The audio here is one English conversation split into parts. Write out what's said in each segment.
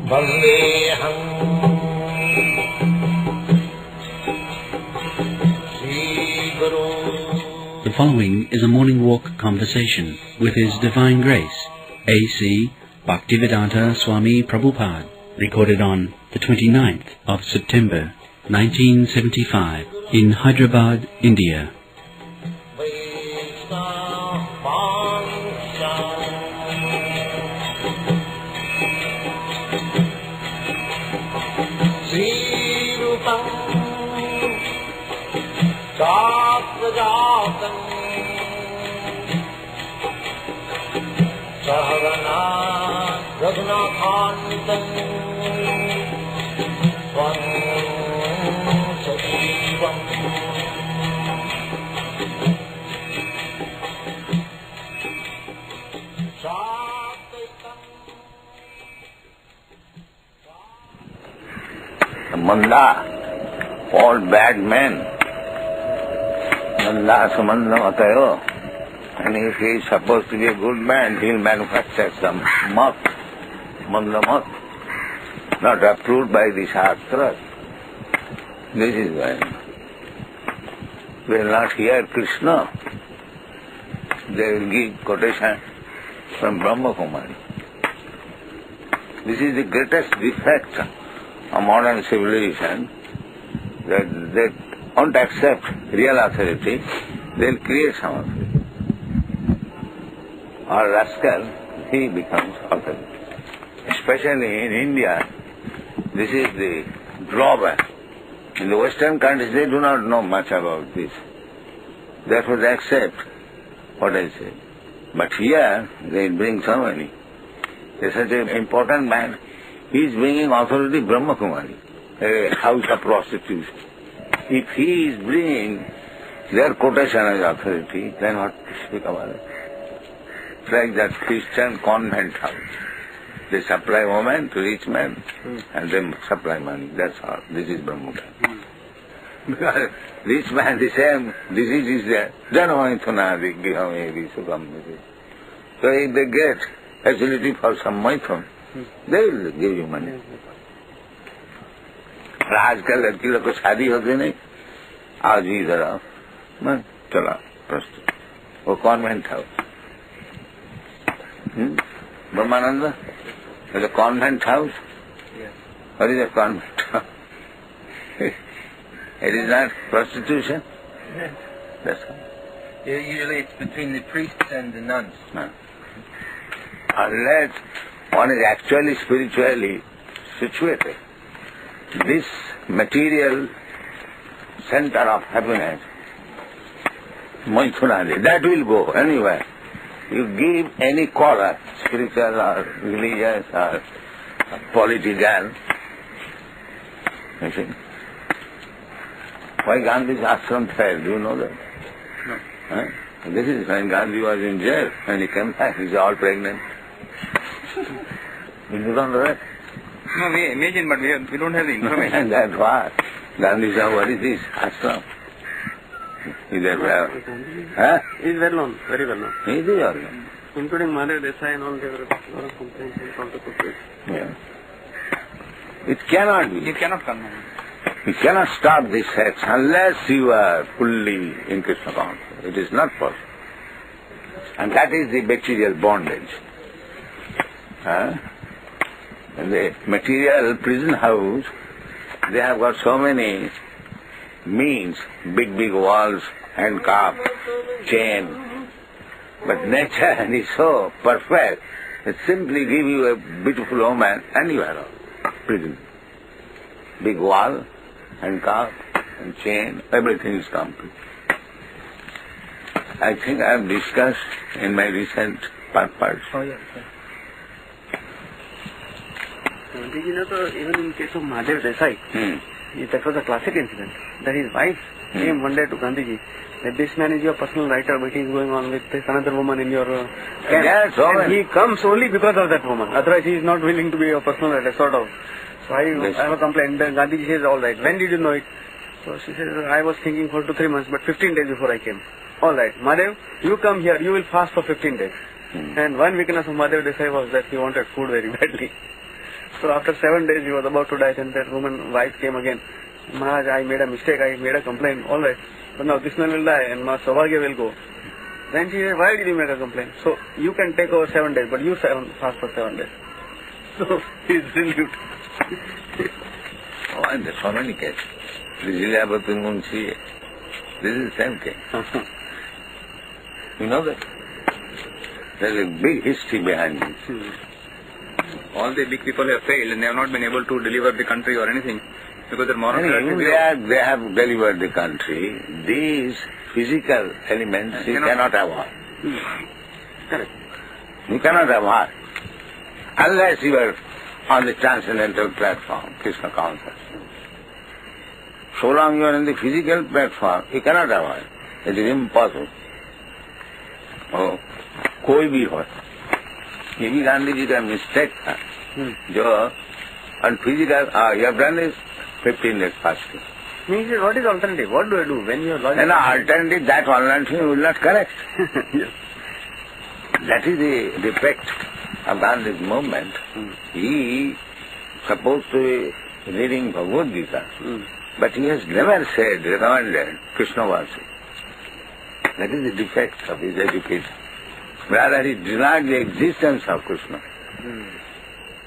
The following is a morning walk conversation with His Divine Grace, A.C. Bhaktivedanta Swami Prabhupada, recorded on the 29th of September, 1975, in Hyderabad, India. Manda, all bad men. Manda samanda matayo. And if he is supposed to be a good man, he will manufacture some mat, manda mat, not approved by the Shastras. This is why we will not hear Krsna. They will give quotation from Brahma Kumari. This is the greatest defect of modern civilization, that they won't accept real authority, they will create some authority. Or rascal, he becomes authority. Especially in India, this is the drawback. In the Western countries, they do not know much about this. Therefore they accept what I say. But here, they bring so many. They are such an important man. He is bringing authority Brahma Kumari, a house of prostitution. If he is bringing their quotation as authority, then what to speak about it? It's like that Christian convent house. They supply women to rich men and they supply money. That's all. This is Brahma Kumari. Because rich man, the same disease is there. Janamaithunadi gihamedi sugamedi. So if they get facility for some maithun, they will give you money. और आजकल लड़की लोग को शादी होती नहीं, आज भी इधर आओ, मैं चला प्रस्तुत, वो convent house, Brahmanand, it's a convent house. What is a convent house? It is not prostitution. That's all. Usually it's between the priests and the nuns. No. Unless one is actually spiritually situated, this material center of happiness, Maithunadi, that will go anywhere. You give any color, spiritual or religious or political, you see. Why Gandhi's ashram failed, do you know that? No. Huh? This is when Gandhi was in jail, when he came back, he's all pregnant. You don't know that? No, we imagine, but we don't have the information. And that's why Gandhi said, what is this ashram? Is that well? Huh? He is well known, very well known. He is well known. Including Mother Desai and all, there were a lot of complaints from the purports. Yeah. It cannot be. You cannot come. You cannot stop this sex unless you are fully in Krishna consciousness. It is not possible. And that is the material bondage. In the material prison house, they have got so many means, big walls, handcuff, chain. But nature is so perfect, it simply give you a beautiful woman and you are out. Prison. Big wall, handcuff, and chain, everything is complete. I think I have discussed in my recent purports. Oh, yes. Even in case of Mahadev Desai, that was a classic incident, that his wife came one day to Gandhiji, that this man is your personal writer, but he is going on with this another woman in your camp. Yes, and he comes only because of that woman, otherwise he is not willing to be your personal writer, sort of. So I have a complaint, then Gandhiji says, all right, when did you know it? So she says, I was thinking 4 to 3 months, but 15 days before I came. All right, Mahadev, you come here, you will fast for 15 days. And one weakness of Mahadev Desai was that he wanted food very badly. So after 7 days he was about to die, then that woman, wife came again. Maharaj, I made a mistake, I made a complaint, alright. But now this man will die and my Saubhagya will go. Then she said, why did you make a complaint? So you can take over 7 days, but you fast for 7 days. So he is relieved. Oh, and there's so many cases. This is the same case. You know that? There's a big history behind this. All the big people have failed and they have not been able to deliver the country or anything because their moral they have delivered the country. These physical elements you cannot avoid. Correct. You cannot avoid. Unless you are on the transcendental platform, Krishna consciousness. So long you are in the physical platform, you cannot avoid. It is impossible. Oh, कोई भी हो, ये भी गांधी जी का mistake था, जो unphysical, you have done this 15 days fasting. He said, what is alternative? What do I do when you are logical? And alternative, that alternative will not correct. Yes. That is the defect of Gandhi's movement. He supposed to be reading Bhagavad Gita, but he has never said, recommended Krishna worship. That is the defect of his education. Rather, he denied the existence of Krishna.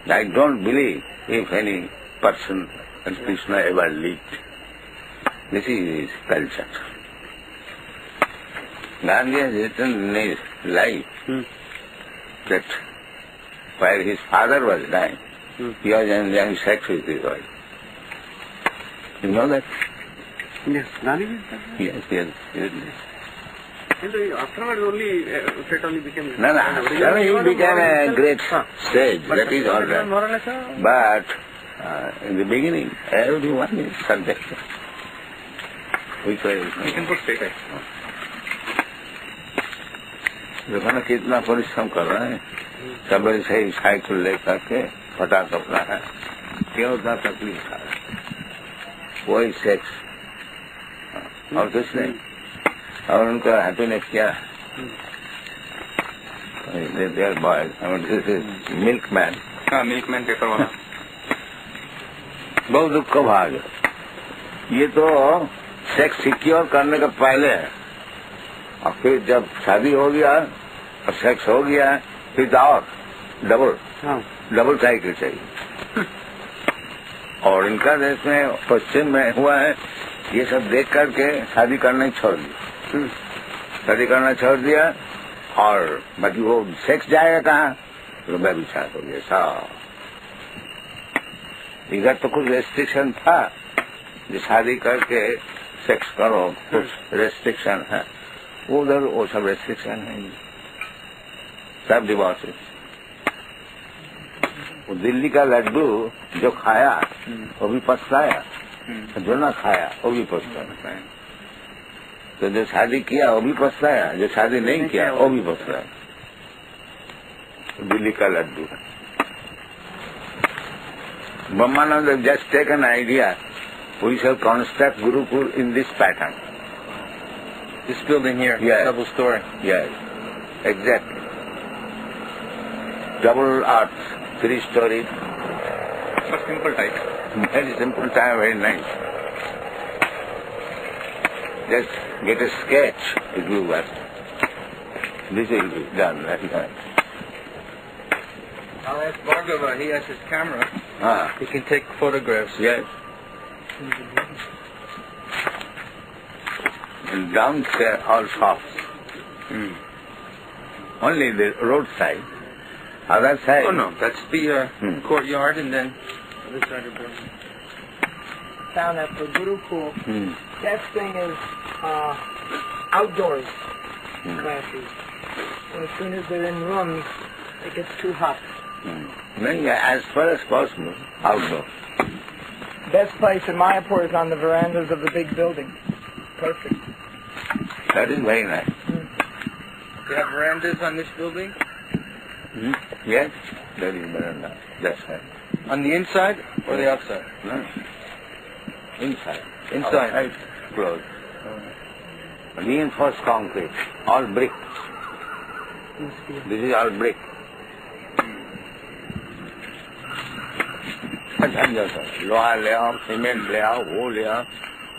I don't believe if any person and Krishna ever lived. This is his culture. Gandhi has written in his life that while his father was dying, he was enjoying sex with his wife. You know that? Yes. Gandhi did that? Yes, yes. And afterwards only, Fate only became... No, he became a great sage, that is all right. But in the beginning, everyone is subjective. Which way? You can put straight. देखो ना कितना परिश्रम कर रहे हैं, सबसे सही cycle लेकर के फटा कपड़ा है, क्यों उतना तकलीफ खा रहे हैं? वही सेक्स और कुछ नहीं, और उनका हैप्पीनेस क्या है? Their boys, I mean, this is milkman. हाँ, milkman पेपर वाला. बहुत दुख का भाग है. ये तो सेक्स सिक्योर करने का पहले है, और फिर जब शादी हो गया और सेक्स हो गया फिर और डबल साइकिल चाहिए. और इनका देश में पश्चिम में हुआ है, ये सब देख करके शादी करना ही छोड़ दिया. शादी करना छोड़ दिया और बाकी वो सेक्स जाएगा कहाँ? तो व्यभिचार हो गया सब. इधर तो कुछ रेस्ट्रिक्शन था, जो शादी करके सेक्स करो कुछ रेस्ट्रिक्शन है, उधर वो सब रेस्ट्रिक्शन है, सब डिवोर्सेस. वो दिल्ली का लड्डू जो खाया वो भी पछताया, जो ना खाया वो भी पछताया. तो जो शादी किया वो भी पछताया, जो शादी नहीं किया वो भी पछताया. दिल्ली का Laddu. Brahmananda just take an idea. We shall construct Gurukul in this pattern. This building here, yes. Double story. Yes, exactly. Double arch, 3-story. But simple type. Very simple type, very nice. Just get a sketch if you want. This will be done right now. I'll ask Bhargava, he has his camera. He can take photographs. Yes. And downstairs all shops. Only the roadside. Other side. Oh no, that's the courtyard and then other side of the building. Found that for Gurukul, that thing is outdoors classes. And as soon as they're in rooms, it gets too hot. As far as possible, outdoor. Best place in Mayapur is on the verandas of the big building. Perfect. That is very nice. You have verandas on this building? Yes, there is veranda. That's right. On the inside or the outside? No. Inside. Inside. Outside, closed. Reinforced concrete. All brick. This is all brick. झंझट है। लोहा ले आओ, cement ले आओ, वो ले आओ,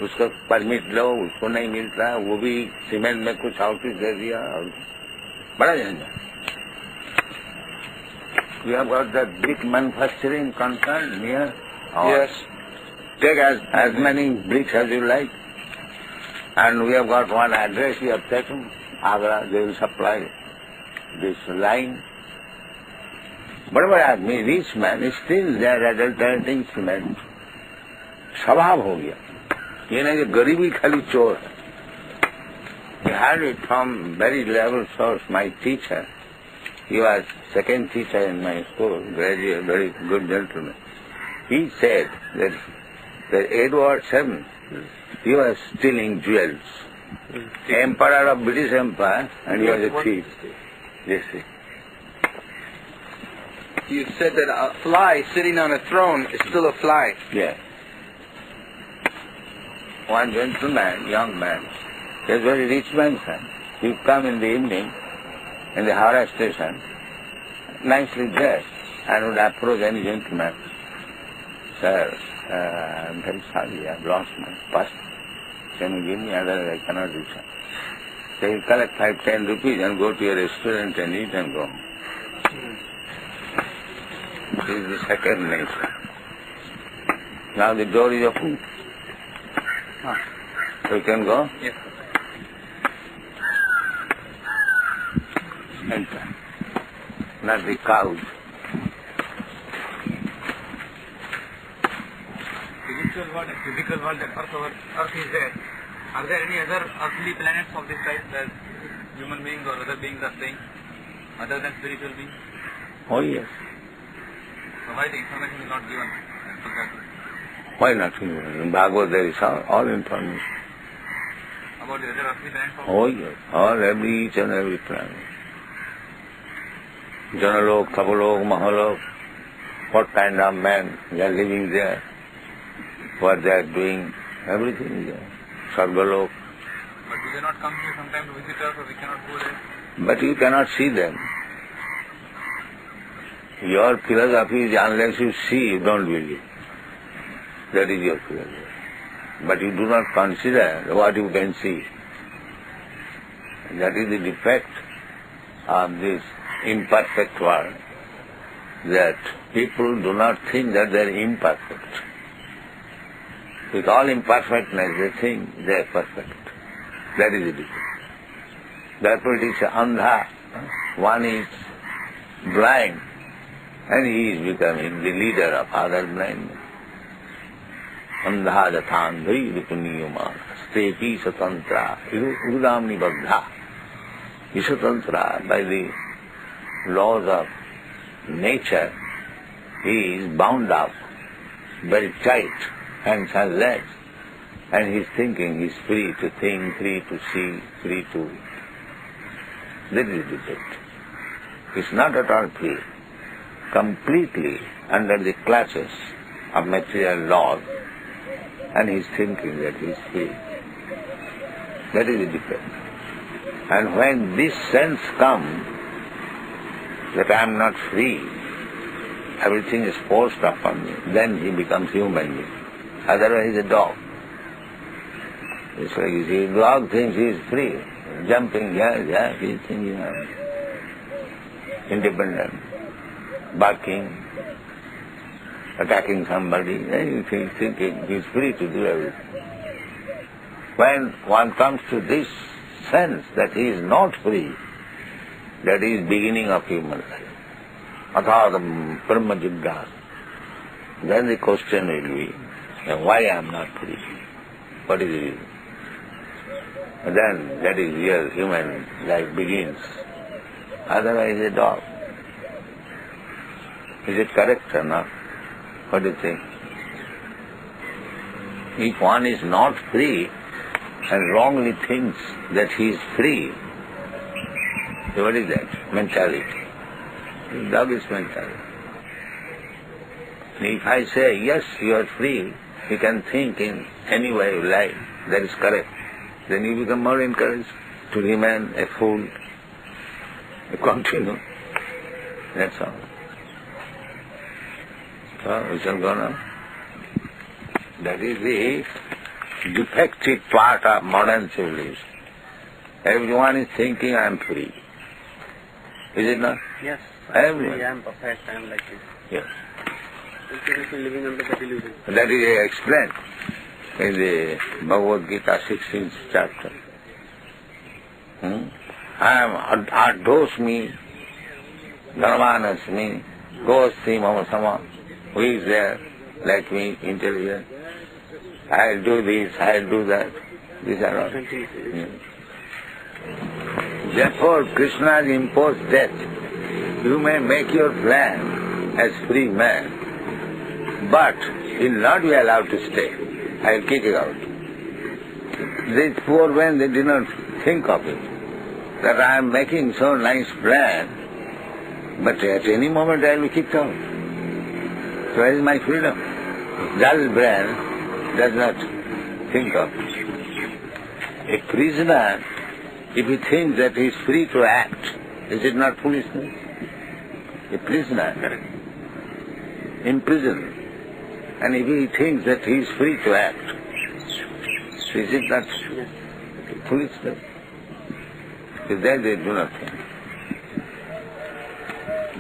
उसको परमिट लो, उसको नहीं मिलता है, वो भी सीमेंट में कुछ आउटिस दे दिया, और बड़ा झंझट। We have got that brick manufacturing concern near. Yes. Take as many bricks as you like. And we have got one address we have taken, Agra, they will supply this line. बड़े आदमी, rich man, still they are adulterating cement. स्वभाव हो गया। ये नहीं कि गरीबी खाली चोर है। We had it from very level source. My teacher, he was second teacher in my school, graduate, very good gentleman. He said that Edward VII, he was stealing jewels. Emperor of British Empire, and he was a thief. Yes, sir. You said that a fly sitting on a throne is still a fly. Yeah. One gentleman, young man, he was a very rich man's son. He would come in the evening in the Howrah station, nicely dressed, and would approach any gentleman. Sir, I'm very sorry, I've lost my purse. Can you give me? Otherwise I cannot do so. They will collect 5-10 rupees and go to a restaurant and eat and go home. This is the second nature. Now the door is open. So you can go? Yes. Enter. Not the cows. Spiritual world and physical world, and Earth is there. Are there any other earthly planets of this type that human beings or other beings are staying, other than spiritual beings? Oh yes. So why the information is not given? Why not? In Bhagavad there is all information. About the other earthly planets? Oh yes. Each and every planet. Janalok, Tapalok, Mahalok, what kind of men they are living there, what they are doing, everything is there. Sargalok. But do they not come here sometime to visit us, or we cannot go there? But you cannot see them. Your philosophy is unless you see, you don't believe. That is your philosophy. But you do not consider what you can see. That is the defect of this imperfect world, that people do not think that they are imperfect. With all imperfectness, they think they are perfect. That is the difference. Therefore it is andha. One is blind, and he is becoming the leader of other blindness. Andha jathandhi vipuniyama stepi satantra udamni baddha. Isatantra, by the laws of nature, he is bound up very tight, hands and legs, and his thinking is free to think, free to see, free to... That is the defect. It's not at all free. Completely under the clutches of material laws, and he is thinking that he is free. That is the defect. And when this sense comes, that I am not free, everything is forced upon me, then he becomes human being. Otherwise he is a dog. It's like you see, dog thinks he is free, jumping here, he is thinking independent, barking, attacking somebody, then he is thinking he is free to do everything. When one comes to this sense that he is not free, that is beginning of human life. Athadam Brahma Jignasa. Then the question will be, why I am not free? What is the reason? And then that is where human life begins. Otherwise a dog. Is it correct or not? What do you think? If one is not free and wrongly thinks that he is free, so what is that? Mentality. Dog is mentality. If I say, yes, you are free, you can think in any way you like, that is correct, then you become more encouraged to remain a fool, to continue. That's all. So we shall go now. That is the defective part of modern civilization. Everyone is thinking I am free. Is it not? Yes. Everyone. I am perfect, I am like this. Yes. Continuously living under that illusion. That is explained in the Bhagavad Gita 16th chapter. I am Adosmi, Dharmanasmi, Gosti Mama Sama. Who is there like me, intelligent? I'll do this, I'll do that. These are all. Therefore, Krishna has imposed death. You may make your plan as free man, but you will not be allowed to stay. I will kick you out. These poor men, they did not think of it, that I am making so nice plan, but at any moment I will be kicked out. So where is my freedom? Dull brain does not think of it. A prisoner, if he thinks that he is free to act, is it not foolishness? A prisoner, in prison, and if he thinks that he is free to act, is it not foolishness? If that they do not think.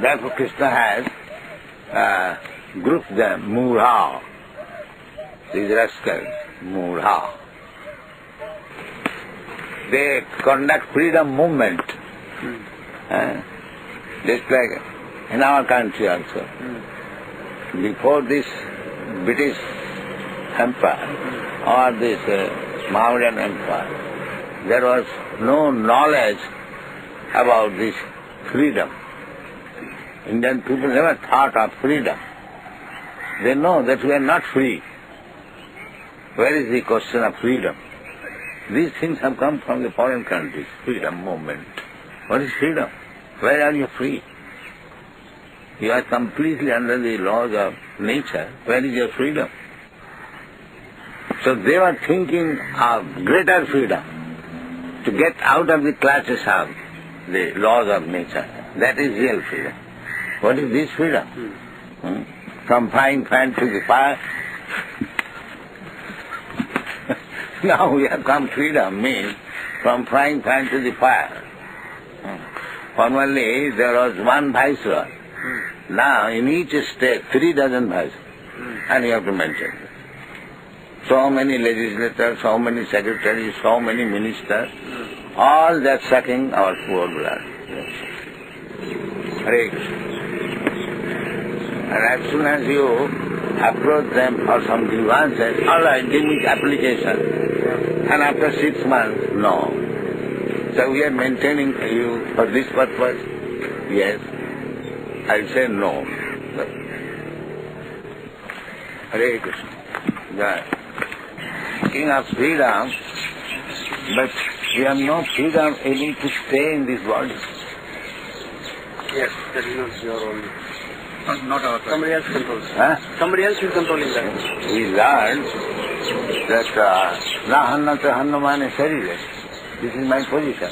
Therefore Krishna has grouped them, Murha, these rascals, Murha. They conduct freedom movement, just like in our country also. Before this British Empire or this Mauryan Empire, there was no knowledge about this freedom. Indian people never thought of freedom. They know that we are not free. Where is the question of freedom? These things have come from the foreign countries, freedom movement. What is freedom? Where are you free? You are completely under the laws of nature. Where is your freedom? So they were thinking of greater freedom, to get out of the clutches of the laws of nature. That is real freedom. What is this freedom? From frying pan to the fire. Now we have come freedom means from frying pan to the fire. Formerly there was one viceroy. Now in each state 3 dozen viceroys. And you have to maintain it. So many legislators, so many secretaries, so many ministers, all that sucking our poor blood. Hare Krishna. And as soon as you approach them for some grievances, all right, give me application. And after 6 months, no. So we are maintaining you for this purpose? Yes. I say no. Hare Krishna. Jai. King of freedom, but we have no freedom able to stay in this body. Yes, that is not your own. Not our Somebody else controls. Somebody else is controlling that. We learned that na hannata hannamane sarire. This is my position.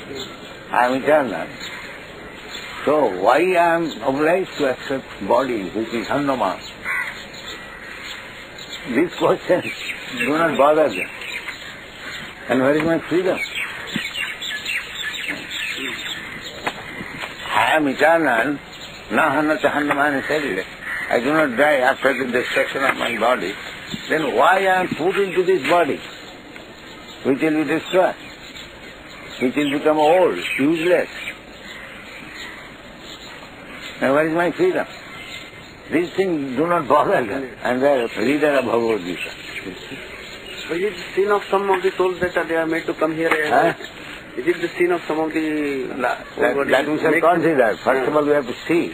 I am eternal. So why I am obliged to accept body which is hannama? These questions do not bother them. And where is my freedom? I am eternal. Na hannata hannamane sarire. I do not die after the destruction of my body. Then why I am put into this body, which will be destroyed, which will become old, useless? Now where is my freedom? These things do not bother them. And they are reader of Bhagavad Gita. But is it the sin of some of the souls that they are made to come here? Is it the sin of some of the... That we shall consider. First of all we have to see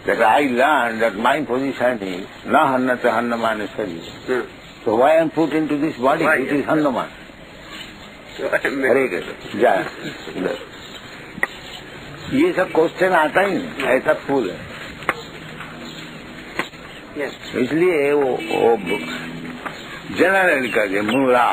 that I learned that my position is na hannata hannamane sarire. So why I am put into this body which is hannaman? Hare Krishna. Jai. ये सब question आता ही नहीं, ऐसा फूल है. इसलिए वो general कर दिया मूला.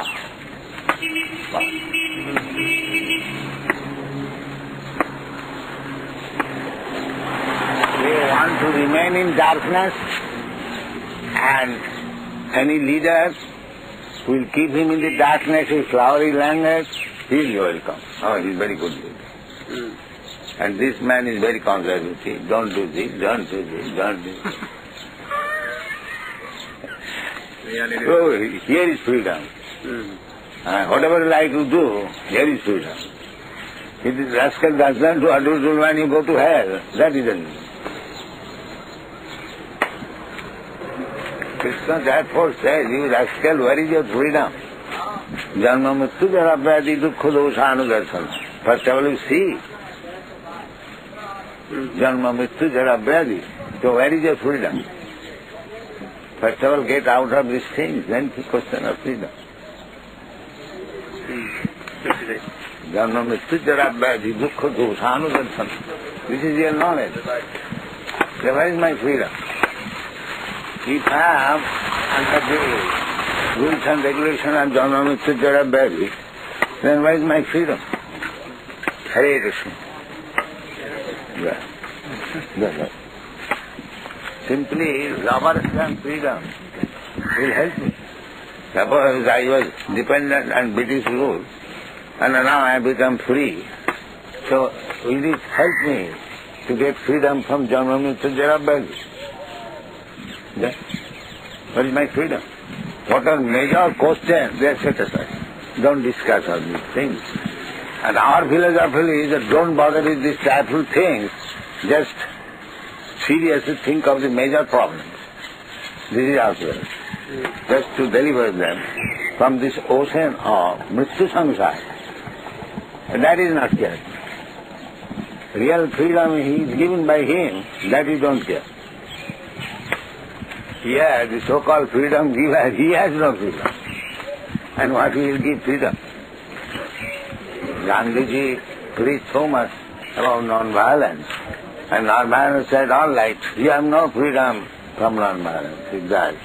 They want to remain in darkness And any leader will keep him in the darkness with flowery language, he is welcome. Oh, he is very good leader. And this man is very conservative. Don't do this, don't do this, don't do this. So here is freedom. Whatever you like to do, here is freedom. If this rascal does not do adultery when you go to hell, that is the reason. Krishna therefore says, you rascal, where is your freedom? Janma mrityu jara vyadi dukkha doshanudarsana. First of all you see. Janma mrityu jara vyadi. So where is your freedom? First of all get out of these things, then the question of freedom. Janma mrityu jara vyadi dukkha doshanudarsana. This is your knowledge. So where is my freedom? If I am under the rules and regulations of Janma Mrityu Jara Vyadi, then where is my freedom? Hare Krishna. Yeah. Simply lover and freedom will help me. Suppose I was dependent on British rule and now I have become free. So will it help me to get freedom from Janma Mrityu Jara Vyadi? Yeah. What is my freedom? What are major questions? They are set aside. Don't discuss all these things. And our philosophy is that don't bother with these trifle things. Just seriously think of the major problems. This is our philosophy. Just to deliver them from this ocean of Mrityu Samsara. And that is not care. Real freedom is given by him, that we don't care. Here, the so-called freedom giver, he has no freedom. And what will give freedom? Gandhiji preached so much about non-violence. And non-violence said, all right, you have no freedom from non-violence. It does.